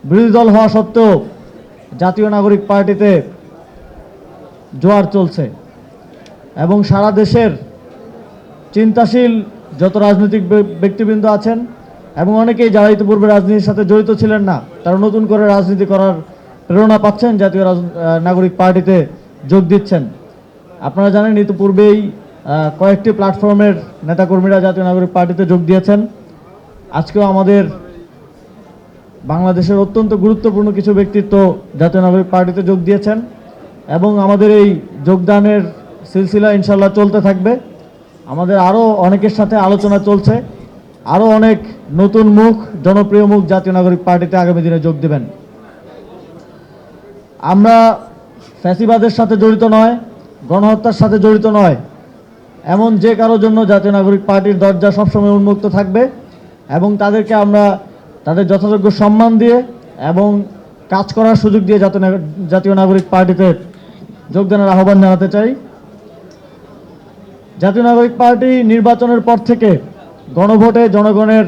বিরোধী দল হওয়া সত্ত্বেও জাতীয় নাগরিক পার্টিতে জোয়ার চলছে এবং সারা দেশের চিন্তাশীল যত রাজনৈতিক ব্যক্তিবৃন্দ আছেন এবং অনেকেই যারা ইতিপূর্বে রাজনীতির সাথে জড়িত ছিলেন না, তারা নতুন করে রাজনীতি করার প্রেরণা পাচ্ছেন, জাতীয় নাগরিক পার্টিতে যোগ দিচ্ছেন। আপনারা জানেন ইতিপূর্বেই কয়েকটি প্ল্যাটফর্মের নেতাকর্মীরা জাতীয় নাগরিক পার্টিতে যোগ দিয়েছেন। আজকেও আমাদের বাংলাদেশের অত্যন্ত গুরুত্বপূর্ণ কিছু ব্যক্তিত্ব জাতীয় নাগরিক পার্টিতে যোগ দিয়েছেন এবং আমাদের এই যোগদানের সিলসিলা ইনশাল্লাহ চলতে থাকবে। আমাদের আরও অনেকের সাথে আলোচনা চলছে, আরও অনেক নতুন মুখ, জনপ্রিয় মুখ জাতীয় নাগরিক পার্টিতে আগামী দিনে যোগ দেবেন। আমরা ফ্যাসিবাদের সাথে জড়িত নয়, গণহত্যার সাথে জড়িত নয়, এমন যে কারোর জন্য জাতীয় নাগরিক পার্টির দরজা সবসময় উন্মুক্ত থাকবে এবং তাদেরকে আমরা তাদের যথাযোগ্য সম্মান দিয়ে এবং কাজ করার সুযোগ দিয়ে জাতীয় নাগরিক পার্টিতে যোগদানের আহ্বান জানাতে চাই। জাতীয় নাগরিক পার্টি নির্বাচনের পর থেকে গণভোটে জনগণের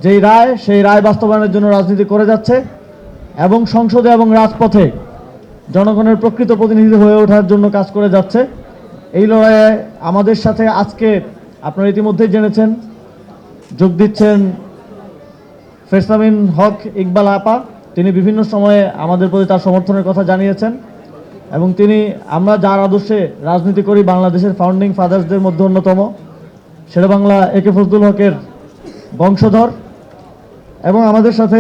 যেই রায়, সেই রায় বাস্তবায়নের জন্য রাজনীতি করে যাচ্ছে এবং সংসদে এবং রাজপথে জনগণের প্রকৃত প্রতিনিধি হয়ে ওঠার জন্য কাজ করে যাচ্ছে। এই লড়াইয়ে আমাদের সাথে আজকে আপনারা ইতিমধ্যেই জেনেছেন যোগ দিচ্ছেন ফেরসামিন হক ইকবাল আপা। তিনি বিভিন্ন সময়ে আমাদের প্রতি তার সমর্থনের কথা জানিয়েছেন এবং তিনি আমরা যার আদর্শে রাজনীতি করি, বাংলাদেশের ফাউন্ডিং ফাদার্সদের মধ্যে অন্যতম, শেরেবাংলা একে ফজলুল হকের বংশধর। এবং আমাদের সাথে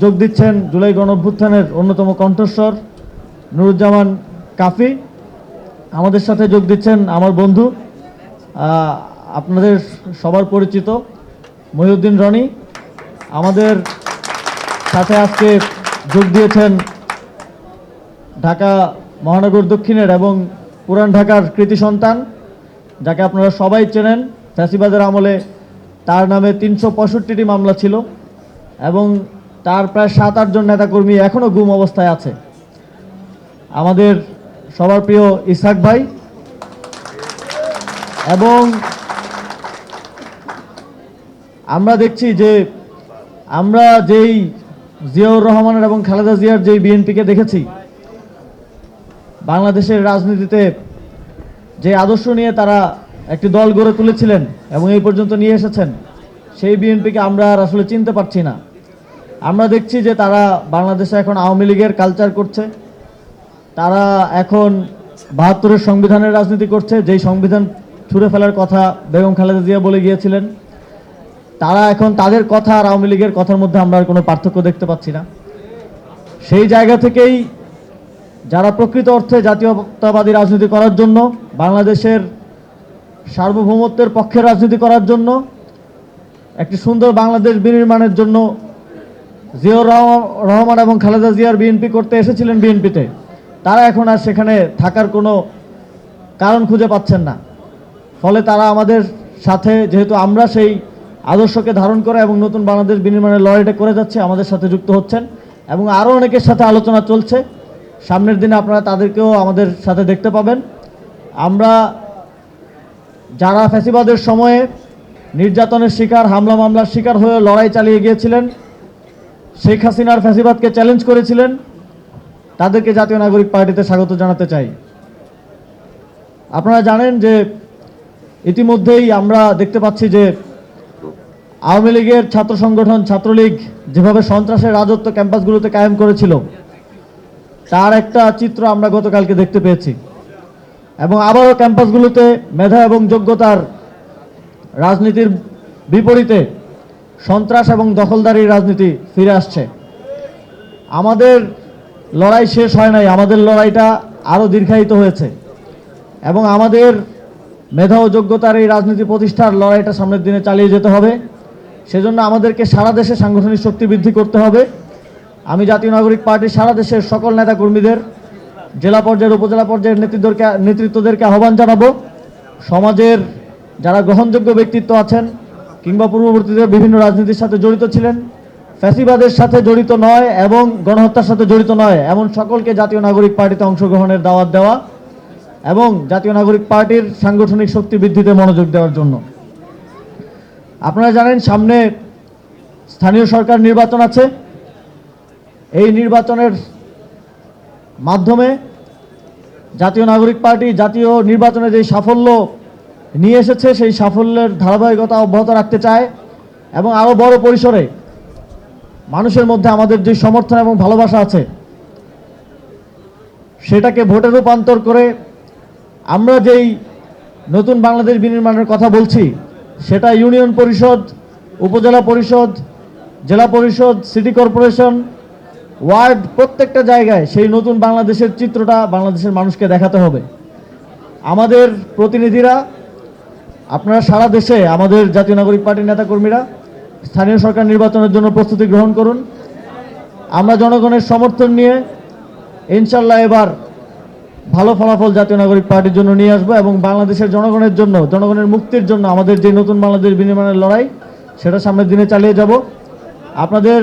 যোগ দিচ্ছেন জুলাই গণঅভ্যুত্থানের অন্যতম কণ্ঠস্বর নুরুজ্জামান কাফি। আমাদের সাথে যোগ দিচ্ছেন আমার বন্ধু, আপনাদের সবার পরিচিত মহিউদ্দিন রনি। আমাদের সাথে আজকে যোগ দিয়েছেন ঢাকা মহানগর দক্ষিণের এবং পুরান ঢাকার কৃতি সন্তান, যাকে আপনারা সবাই চেনেন। ফ্যাসিবাদের আমলে তার নামে 365টি মামলা ছিল এবং তার প্রায় 7-8 জন নেতাকর্মী এখনও গুম অবস্থায় আছে। আমাদের সবার প্রিয় ইসহাক ভাই। এবং আমরা দেখছি যে আমরা যেই জিয়াউর রহমানের এবং খালেদা জিয়ার যেই বিএনপিকে দেখেছি, বাংলাদেশের রাজনীতিতে যে আদর্শ নিয়ে তারা একটি দল গড়ে তুলেছিলেন এবং এই পর্যন্ত নিয়ে এসেছেন, সেই বিএনপিকে আমরা আর আসলে চিনতে পারছি না। আমরা দেখছি যে তারা বাংলাদেশে এখন আওয়ামী লীগের কালচার করছে, তারা এখন ৭২-এর সংবিধানের রাজনীতি করছে, যেই সংবিধান ছুঁড়ে ফেলার কথা বেগম খালেদা জিয়া বলে গিয়েছিলেন। তারা এখন তাদের কথা আর আওয়ামী লীগের কথার মধ্যে আমরা আর কোনো পার্থক্য দেখতে পাচ্ছি না। সেই জায়গা থেকেই যারা প্রকৃত অর্থে জাতীয়তাবাদী রাজনীতি করার জন্য, বাংলাদেশের সার্বভৌমত্বের পক্ষে রাজনীতি করার জন্য, একটি সুন্দর বাংলাদেশ বিনির্মাণের জন্য জিয়াউর রহমান এবং খালেদা জিয়ার বিএনপি করতে এসেছিলেন বিএনপিতে, তারা এখন আর সেখানে থাকার কোনো কারণ খুঁজে পাচ্ছেন না। ফলে তারা আমাদের সাথে, যেহেতু আমরা সেই আদর্শকে ধারণ করে এবং নতুন বাংলাদেশ বিনির্মাণের লড়াইটা করে যাচ্ছে, আমাদের সাথে যুক্ত হচ্ছেন এবং আরও অনেকের সাথে আলোচনা চলছে। সামনের দিনে আপনারা তাদেরকেও আমাদের সাথে দেখতে পাবেন। আমরা যারা ফ্যাসিবাদের সময়ে নির্যাতনের শিকার, হামলা মামলার শিকার হয়ে লড়াই চালিয়ে গিয়েছিলেন, শেখ হাসিনার ফ্যাসিবাদকে চ্যালেঞ্জ করেছিলেন, তাদেরকে জাতীয় নাগরিক পার্টিতে স্বাগত জানাতে চাই। আপনারা জানেন যে ইতিমধ্যেই আমরা দেখতে পাচ্ছি যে আওয়ামী লীগের ছাত্র সংগঠন ছাত্রলীগ যেভাবে সন্ত্রাসের রাজত্ব ক্যাম্পাসগুলোতে কায়েম করেছিল, তার একটা চিত্র আমরা গতকালকে দেখতে পেয়েছি। এবং আবারও ক্যাম্পাসগুলোতে মেধা এবং যোগ্যতার রাজনীতির বিপরীতে সন্ত্রাস এবং দখলদারির রাজনীতি ফিরে আসছে। আমাদের লড়াই শেষ হয় নাই, আমাদের লড়াইটা আরও দীর্ঘায়িত হয়েছে এবং আমাদের মেধা ও যোগ্যতার এই রাজনীতি প্রতিষ্ঠার লড়াইটা সামনের দিনে চালিয়ে যেতে হবে। সেজন্য আমাদেরকে সারা দেশে সাংগঠনিক শক্তি বৃদ্ধি করতে হবে। আমি জাতীয় নাগরিক পার্টির সারা দেশের সকল নেতাকর্মীদের, জেলা পর্যায়ের উপজেলা পর্যায়ের নেতৃত্বদেরকে আহ্বান জানাবো, সমাজের যারা গ্রহণযোগ্য ব্যক্তিত্ব আছেন কিংবা পূর্ববর্তীতে বিভিন্ন রাজনীতির সাথে জড়িত ছিলেন, ফ্যাসিবাদের সাথে জড়িত নয় এবং গণহত্যার সাথে জড়িত নয়, এমন সকলকে জাতীয় নাগরিক পার্টিতে অংশগ্রহণের দাওয়াত দেওয়া এবং জাতীয় নাগরিক পার্টির সাংগঠনিক শক্তি বৃদ্ধিতে মনোযোগ দেওয়ার জন্য। আপনারা জানেন সামনে স্থানীয় সরকার নির্বাচন আছে এই নির্বাচনের মাধ্যমে জাতীয় নাগরিক পার্টি জাতীয় নির্বাচনে যে সাফল্য নিয়ে এসেছে সেই সাফল্যের ধারাবাহিকতা অব্যাহত রাখতে চায় এবং আরও বড় পরিসরে মানুষের মধ্যে আমাদের যে সমর্থন এবং ভালোবাসা আছে সেটাকে ভোটে রূপান্তর করে আমরা যেই নতুন বাংলাদেশ বিনির্মাণের কথা বলছি সেটা ইউনিয়ন পরিষদ, উপজেলা পরিষদ, জেলা পরিষদ, সিটি কর্পোরেশন, ওয়ার্ড, প্রত্যেকটা জায়গায় সেই নতুন বাংলাদেশের চিত্রটা বাংলাদেশের মানুষকে দেখাতে হবে। আমাদের প্রতিনিধিরা, আপনারা সারা দেশে আমাদের জাতীয় নাগরিক পার্টির নেতাকর্মীরা স্থানীয় সরকার নির্বাচনের জন্য প্রস্তুতি গ্রহণ করুন। আমরা জনগণের সমর্থন নিয়ে ইনশাল্লাহ এবার ভালো ফলাফল জাতীয় নাগরিক পার্টির জন্য নিয়ে আসবো এবং বাংলাদেশের জনগণের জন্য, জনগণের মুক্তির জন্য আমাদের যে নতুন বাংলাদেশ বিনির্মাণের লড়াই সেটা সামনের দিনে চালিয়ে যাব। আপনাদের